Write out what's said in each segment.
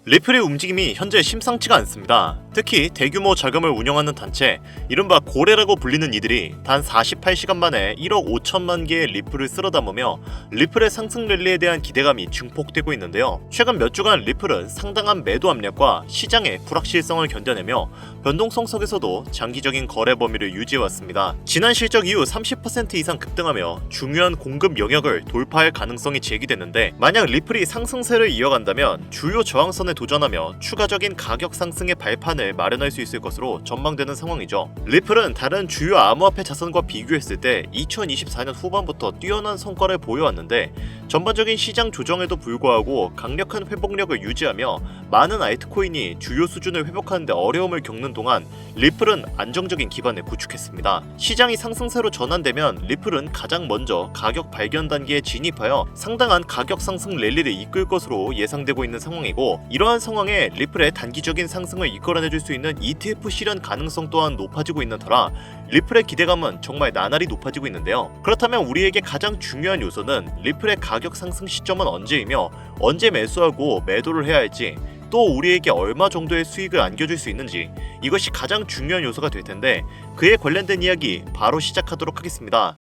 리플의 움직임이 현재 심상치가 않습니다. 특히 대규모 자금을 운영하는 단체, 이른바 고래라고 불리는 이들이 단 48시간 만에 1억 5천만 개의 리플을 쓸어 담으며 리플의 상승 랠리에 대한 기대감이 증폭되고 있는데요. 최근 몇 주간 리플은 상당한 매도 압력과 시장의 불확실성을 견뎌내며 변동성 속에서도 장기적인 거래 범위를 유지해왔습니다. 지난 실적 이후 30% 이상 급등하며 중요한 공급 영역을 돌파할 가능성이 제기됐는데, 만약 리플이 상승세를 이어간다면 주요 저항선에 도전하며 추가적인 가격 상승의 발판을 마련할 수 있을 것으로 전망되는 상황이죠. 리플은 다른 주요 암호화폐 자산과 비교했을 때 2024년 후반부터 뛰어난 성과를 보여왔는데, 전반적인 시장 조정에도 불구하고 강력한 회복력을 유지하며 많은 알트코인이 주요 수준을 회복하는 데 어려움을 겪는 동안 리플은 안정적인 기반을 구축했습니다. 시장이 상승세로 전환되면 리플은 가장 먼저 가격 발견 단계에 진입하여 상당한 가격 상승 랠리를 이끌 것으로 예상되고 있는 상황이고, 이러한 상황에 리플의 단기적인 상승을 이끌어내줄 수 있는 ETF 실현 가능성 또한 높아지고 있는 터라 리플의 기대감은 정말 나날이 높아지고 있는데요. 그렇다면 우리에게 가장 중요한 요소는 리플의 가격 상승 시점은 언제이며 언제 매수하고 매도를 해야 할지, 또 우리에게 얼마 정도의 수익을 안겨줄 수 있는지, 이것이 가장 중요한 요소가 될 텐데, 그에 관련된 이야기 바로 시작하도록 하겠습니다.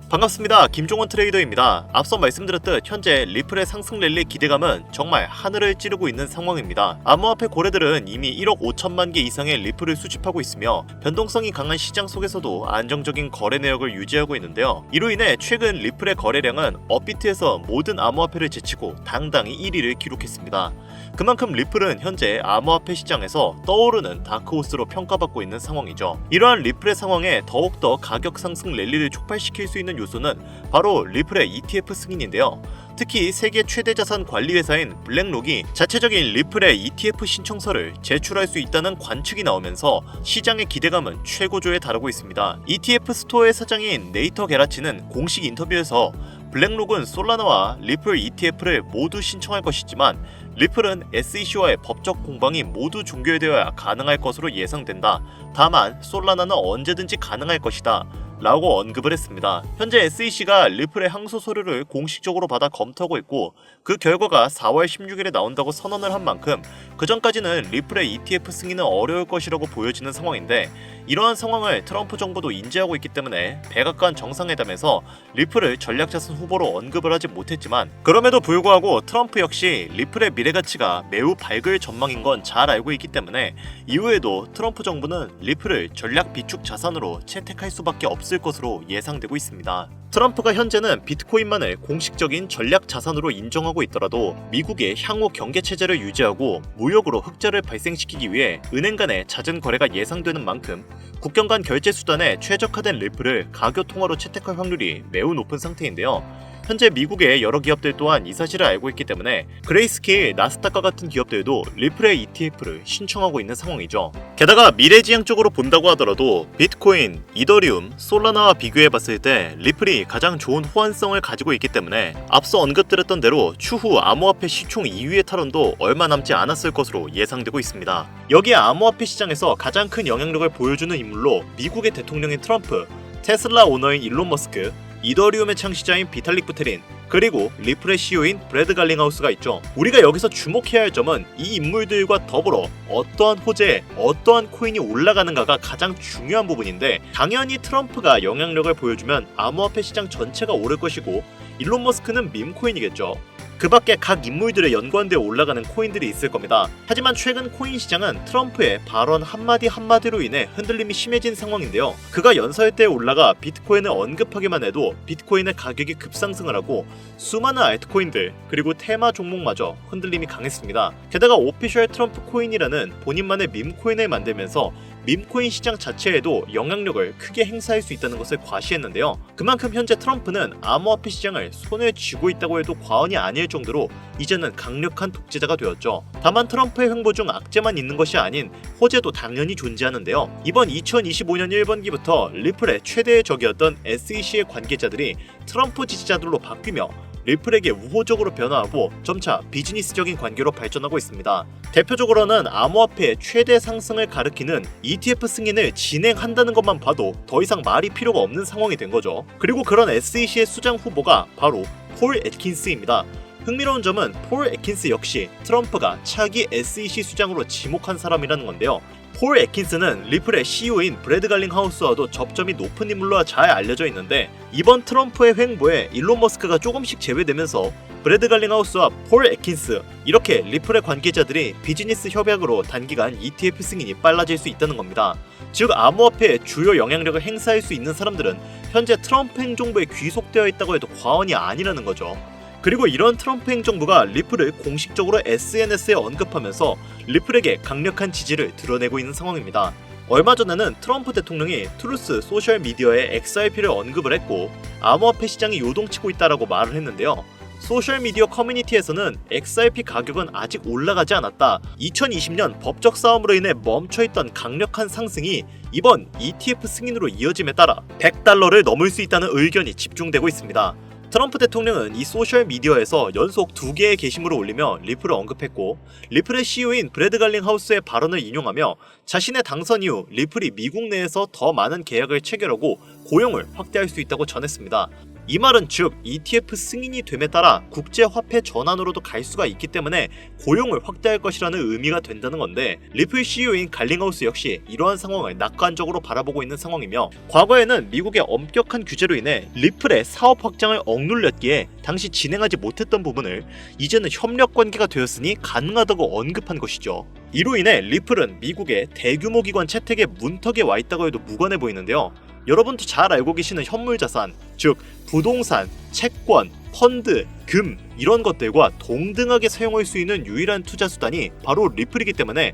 반갑습니다. 김종원 트레이더입니다. 앞서 말씀드렸듯 현재 리플의 상승 랠리 기대감은 정말 하늘을 찌르고 있는 상황입니다. 암호화폐 고래들은 이미 1억 5천만 개 이상의 리플을 수집하고 있으며 변동성이 강한 시장 속에서도 안정적인 거래 내역을 유지하고 있는데요. 이로 인해 최근 리플의 거래량은 업비트에서 모든 암호화폐를 제치고 당당히 1위를 기록했습니다. 그만큼 리플은 현재 암호화폐 시장에서 떠오르는 다크호스로 평가받고 있는 상황이죠. 이러한 리플의 상황에 더욱더 가격 상승 랠리를 촉발시킬 수 있는 요소는 바로 리플의 ETF 승인인데요. 특히 세계 최대 자산 관리 회사인 블랙록이 자체적인 리플의 ETF 신청서를 제출할 수 있다는 관측이 나오면서 시장의 기대감은 최고조에 달하고 있습니다. ETF 스토어의 사장인 네이터 게라치는 공식 인터뷰에서 블랙록은 솔라나와 리플 ETF를 모두 신청할 것이지만 리플은 SEC와의 법적 공방이 모두 종결되어야 가능할 것으로 예상된다. 다만 솔라나는 언제든지 가능할 것이다 라고 언급을 했습니다. 현재 SEC가 리플의 항소 서류를 공식적으로 받아 검토하고 있고, 그 결과가 4월 16일에 나온다고 선언을 한 만큼 그 전까지는 리플의 ETF 승인은 어려울 것이라고 보여지는 상황인데, 이러한 상황을 트럼프 정부도 인지하고 있기 때문에 백악관 정상회담에서 리플을 전략자산 후보로 언급을 하지 못했지만, 그럼에도 불구하고 트럼프 역시 리플의 미래가치가 매우 밝을 전망인 건 잘 알고 있기 때문에 이후에도 트럼프 정부는 리플을 전략 비축 자산으로 채택할 수밖에 없을 것으로 예상되고 있습니다. 트럼프가 현재는 비트코인만을 공식적인 전략 자산으로 인정하고 있더라도 미국의 향후 경계 체제를 유지하고 무역으로 흑자를 발생시키기 위해 은행 간의 잦은 거래가 예상되는 만큼 국경 간 결제 수단에 최적화된 리플을 가교 통화로 채택할 확률이 매우 높은 상태인데요. 현재 미국의 여러 기업들 또한 이 사실을 알고 있기 때문에 그레이스케일, 나스닥과 같은 기업들도 리플의 ETF를 신청하고 있는 상황이죠. 게다가 미래지향적으로 본다고 하더라도 비트코인, 이더리움, 솔라나와 비교해봤을 때 리플이 가장 좋은 호환성을 가지고 있기 때문에 앞서 언급드렸던 대로 추후 암호화폐 시총 2위의 탈원도 얼마 남지 않았을 것으로 예상되고 있습니다. 여기에 암호화폐 시장에서 가장 큰 영향력을 보여주는 인물로 미국의 대통령인 트럼프, 테슬라 오너인 일론 머스크, 이더리움의 창시자인 비탈릭 부테린, 그리고 리플의 CEO인 브래드 갈링하우스가 있죠. 우리가 여기서 주목해야 할 점은 이 인물들과 더불어 어떠한 호재에 어떠한 코인이 올라가는가가 가장 중요한 부분인데, 당연히 트럼프가 영향력을 보여주면 암호화폐 시장 전체가 오를 것이고 일론 머스크는 밈코인이겠죠. 그 밖에 각 인물들의 연관되어 올라가는 코인들이 있을 겁니다. 하지만 최근 코인 시장은 트럼프의 발언 한마디 한마디로 인해 흔들림이 심해진 상황인데요. 그가 연설 때 올라가 비트코인을 언급하기만 해도 비트코인의 가격이 급상승을 하고 수많은 알트코인들 그리고 테마 종목마저 흔들림이 강했습니다. 게다가 오피셜 트럼프 코인이라는 본인만의 밈코인을 만들면서 밈코인 시장 자체에도 영향력을 크게 행사할 수 있다는 것을 과시했는데요. 그만큼 현재 트럼프는 암호화폐 시장을 손에 쥐고 있다고 해도 과언이 아닐 정도로 이제는 강력한 독재자가 되었죠. 다만 트럼프의 횡보 중 악재만 있는 것이 아닌 호재도 당연히 존재하는데요. 이번 2025년 1분기부터 리플의 최대의 적이었던 SEC의 관계자들이 트럼프 지지자들로 바뀌며 리플에게 우호적으로 변화하고 점차 비즈니스적인 관계로 발전하고 있습니다. 대표적으로는 암호화폐의 최대 상승을 가리키는 ETF 승인을 진행한다는 것만 봐도 더 이상 말이 필요가 없는 상황이 된 거죠. 그리고 그런 SEC의 수장 후보가 바로 폴 애킨스입니다. 흥미로운 점은 폴 애킨스 역시 트럼프가 차기 SEC 수장으로 지목한 사람이라는 건데요. 폴 애킨스는 리플의 CEO인 브래드 갈링하우스와도 접점이 높은 인물로 잘 알려져 있는데 이번 트럼프의 횡보에 일론 머스크가 조금씩 제외되면서 브래드 갈링하우스와 폴 애킨스 이렇게 리플의 관계자들이 비즈니스 협약으로 단기간 ETF 승인이 빨라질 수 있다는 겁니다. 즉 암호화폐의 주요 영향력을 행사할 수 있는 사람들은 현재 트럼프 행정부에 귀속되어 있다고 해도 과언이 아니라는 거죠. 그리고 이런 트럼프 행정부가 리플을 공식적으로 SNS에 언급하면서 리플에게 강력한 지지를 드러내고 있는 상황입니다. 얼마 전에는 트럼프 대통령이 트루스 소셜미디어에 XRP를 언급을 했고 암호화폐 시장이 요동치고 있다라고 말을 했는데요. 소셜미디어 커뮤니티에서는 XRP 가격은 아직 올라가지 않았다. 2020년 법적 싸움으로 인해 멈춰있던 강력한 상승이 이번 ETF 승인으로 이어짐에 따라 $100를 넘을 수 있다는 의견이 집중되고 있습니다. 트럼프 대통령은 이 소셜미디어에서 연속 2개의 게시물을 올리며 리플을 언급했고 리플의 CEO인 브래드 갈링하우스의 발언을 인용하며 자신의 당선 이후 리플이 미국 내에서 더 많은 계약을 체결하고 고용을 확대할 수 있다고 전했습니다. 이 말은 즉 ETF 승인이 됨에 따라 국제화폐 전환으로도 갈 수가 있기 때문에 고용을 확대할 것이라는 의미가 된다는 건데 리플 CEO인 갈링하우스 역시 이러한 상황을 낙관적으로 바라보고 있는 상황이며 과거에는 미국의 엄격한 규제로 인해 리플의 사업 확장을 억눌렸기에 당시 진행하지 못했던 부분을 이제는 협력 관계가 되었으니 가능하다고 언급한 것이죠. 이로 인해 리플은 미국의 대규모 기관 채택의 문턱에 와 있다고 해도 무관해 보이는데요. 여러분도 잘 알고 계시는 현물자산, 즉 부동산, 채권, 펀드, 금 이런 것들과 동등하게 사용할 수 있는 유일한 투자 수단이 바로 리플이기 때문에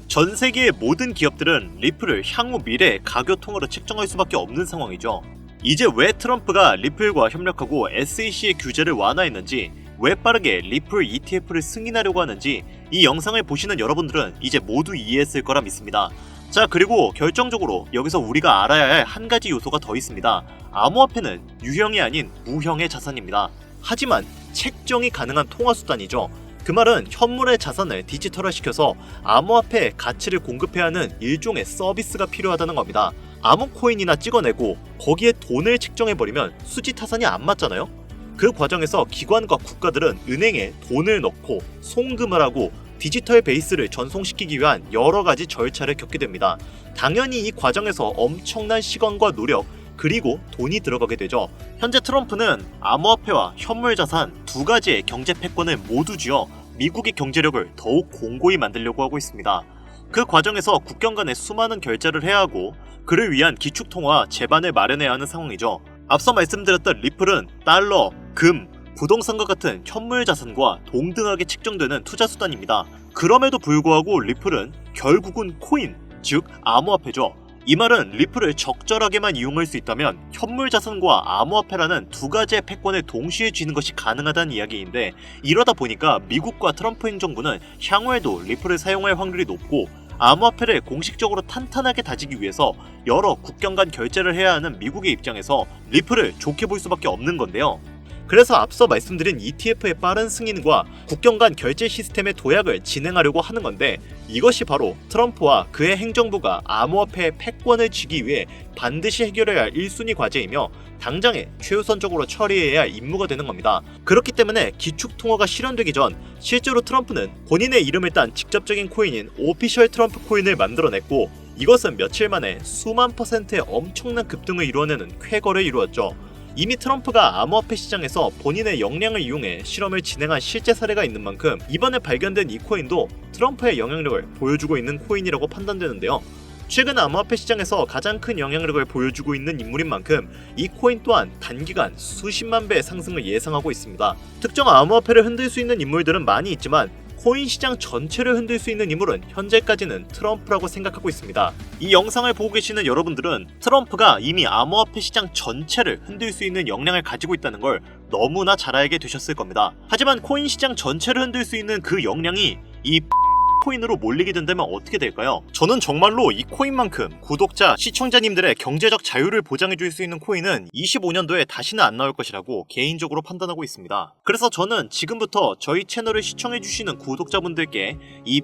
전 세계의 모든 기업들은 리플을 향후 미래의 가교통으로 측정할 수밖에 없는 상황이죠. 이제 왜 트럼프가 리플과 협력하고 SEC의 규제를 완화했는지, 왜 빠르게 리플 ETF를 승인하려고 하는지 이 영상을 보시는 여러분들은 이제 모두 이해했을 거라 믿습니다. 자, 그리고 결정적으로 여기서 우리가 알아야 할 한 가지 요소가 더 있습니다. 암호화폐는 유형이 아닌 무형의 자산입니다. 하지만 책정이 가능한 통화수단이죠. 그 말은 현물의 자산을 디지털화시켜서 암호화폐의 가치를 공급해야 하는 일종의 서비스가 필요하다는 겁니다. 암호코인이나 찍어내고 거기에 돈을 책정해버리면 수지타산이 안 맞잖아요? 그 과정에서 기관과 국가들은 은행에 돈을 넣고 송금을 하고 디지털 베이스를 전송시키기 위한 여러 가지 절차를 겪게 됩니다. 당연히 이 과정에서 엄청난 시간과 노력 그리고 돈이 들어가게 되죠. 현재 트럼프는 암호화폐와 현물자산 두 가지의 경제 패권을 모두 쥐어 미국의 경제력을 더욱 공고히 만들려고 하고 있습니다. 그 과정에서 국경 간에 수많은 결제를 해야 하고 그를 위한 기축통화 제반을 마련해야 하는 상황이죠. 앞서 말씀드렸던 리플은 달러, 금, 부동산과 같은 현물 자산과 동등하게 측정되는 투자 수단입니다. 그럼에도 불구하고 리플은 결국은 코인, 즉 암호화폐죠. 이 말은 리플을 적절하게만 이용할 수 있다면 현물 자산과 암호화폐라는 두 가지의 패권을 동시에 쥐는 것이 가능하다는 이야기인데 이러다 보니까 미국과 트럼프 행정부는 향후에도 리플을 사용할 확률이 높고 암호화폐를 공식적으로 탄탄하게 다지기 위해서 여러 국경 간 결제를 해야 하는 미국의 입장에서 리플을 좋게 볼 수밖에 없는 건데요. 그래서 앞서 말씀드린 ETF의 빠른 승인과 국경 간 결제 시스템의 도약을 진행하려고 하는 건데 이것이 바로 트럼프와 그의 행정부가 암호화폐의 패권을 쥐기 위해 반드시 해결해야 할 1순위 과제이며 당장에 최우선적으로 처리해야 할 임무가 되는 겁니다. 그렇기 때문에 기축통화가 실현되기 전 실제로 트럼프는 본인의 이름을 딴 직접적인 코인인 오피셜 트럼프 코인을 만들어냈고 이것은 며칠 만에 수만 %의 엄청난 급등을 이루어내는 쾌거를 이루었죠. 이미 트럼프가 암호화폐 시장에서 본인의 역량을 이용해 실험을 진행한 실제 사례가 있는 만큼 이번에 발견된 이 코인도 트럼프의 영향력을 보여주고 있는 코인이라고 판단되는데요. 최근 암호화폐 시장에서 가장 큰 영향력을 보여주고 있는 인물인 만큼 이 코인 또한 단기간 수십만 배의 상승을 예상하고 있습니다. 특정 암호화폐를 흔들 수 있는 인물들은 많이 있지만 코인 시장 전체를 흔들 수 있는 인물은 현재까지는 트럼프라고 생각하고 있습니다. 이 영상을 보고 계시는 여러분들은 트럼프가 이미 암호화폐 시장 전체를 흔들 수 있는 역량을 가지고 있다는 걸 너무나 잘 알게 되셨을 겁니다. 하지만 코인 시장 전체를 흔들 수 있는 그 역량이 이 코인으로 몰리게 된다면 어떻게 될까요? 저는 정말로 이 코인만큼 구독자, 시청자님들의 경제적 자유를 보장해줄 수 있는 코인은 25년도에 다시는 안 나올 것이라고 개인적으로 판단하고 있습니다. 그래서 저는 지금부터 저희 채널을 시청해주시는 구독자분들께 이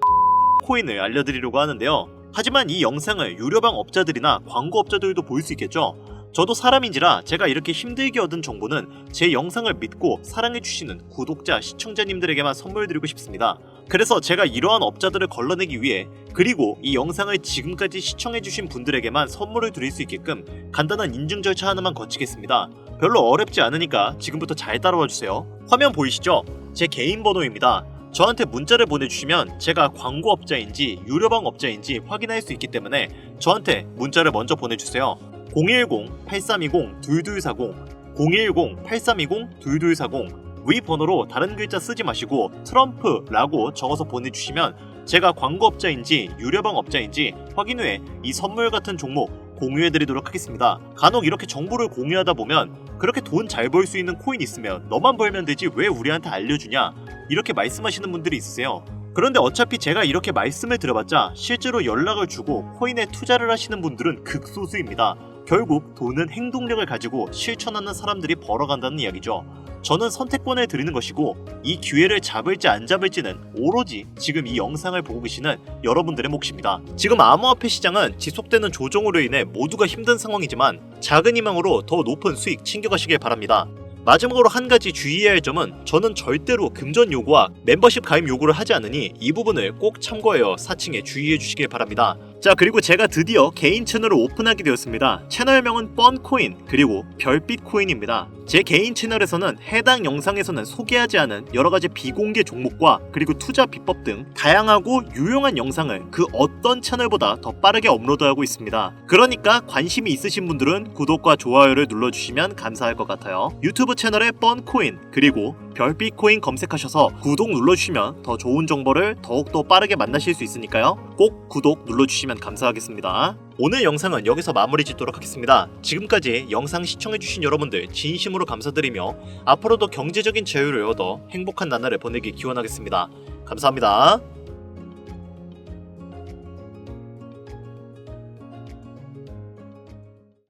코인을 알려드리려고 하는데요. 하지만 이 영상을 유료방 업자들이나 광고업자들도 볼 수 있겠죠? 저도 사람인지라 제가 이렇게 힘들게 얻은 정보는 제 영상을 믿고 사랑해주시는 구독자, 시청자님들에게만 선물드리고 싶습니다. 그래서 제가 이러한 업자들을 걸러내기 위해, 그리고 이 영상을 지금까지 시청해주신 분들에게만 선물을 드릴 수 있게끔 간단한 인증 절차 하나만 거치겠습니다. 별로 어렵지 않으니까 지금부터 잘 따라와주세요. 화면 보이시죠? 제 개인 번호입니다. 저한테 문자를 보내주시면 제가 광고업자인지 유료방 업자인지 확인할 수 있기 때문에 저한테 문자를 먼저 보내주세요. 010-8320-2240 010-8320-2240 위 번호로 다른 글자 쓰지 마시고 트럼프라고 적어서 보내주시면 제가 광고업자인지 유료방 업자인지 확인 후에 이 선물 같은 종목 공유해드리도록 하겠습니다. 간혹 이렇게 정보를 공유하다 보면 그렇게 돈 잘 벌 수 있는 코인 있으면 너만 벌면 되지 왜 우리한테 알려주냐 이렇게 말씀하시는 분들이 있으세요. 그런데 어차피 제가 이렇게 말씀을 드려봤자 실제로 연락을 주고 코인에 투자를 하시는 분들은 극소수입니다. 결국 돈은 행동력을 가지고 실천하는 사람들이 벌어간다는 이야기죠. 저는 선택권을 드리는 것이고 이 기회를 잡을지 안 잡을지는 오로지 지금 이 영상을 보고 계시는 여러분들의 몫입니다. 지금 암호화폐 시장은 지속되는 조정으로 인해 모두가 힘든 상황이지만 작은 희망으로 더 높은 수익 챙겨가시길 바랍니다. 마지막으로 한 가지 주의해야 할 점은 저는 절대로 금전 요구와 멤버십 가입 요구를 하지 않으니 이 부분을 꼭 참고하여 사칭에 주의해 주시길 바랍니다. 자, 그리고 제가 드디어 개인 채널을 오픈하게 되었습니다. 채널명은 뻔코인 그리고 별빛코인입니다. 제 개인 채널에서는 해당 영상에서는 소개하지 않은 여러가지 비공개 종목과 그리고 투자 비법 등 다양하고 유용한 영상을 그 어떤 채널보다 더 빠르게 업로드하고 있습니다. 그러니까 관심이 있으신 분들은 구독과 좋아요를 눌러주시면 감사할 것 같아요. 유튜브 채널에 뻔코인 그리고 별빛코인 검색하셔서 구독 눌러주시면 더 좋은 정보를 더욱더 빠르게 만나실 수 있으니까요. 꼭 구독 눌러주시면 감사하겠습니다. 오늘 영상은 여기서 마무리 짓도록 하겠습니다. 지금까지 영상 시청해주신 여러분들 진심으로 감사드리며 앞으로도 경제적인 자유를 얻어 행복한 나날을 보내길 기원하겠습니다. 감사합니다.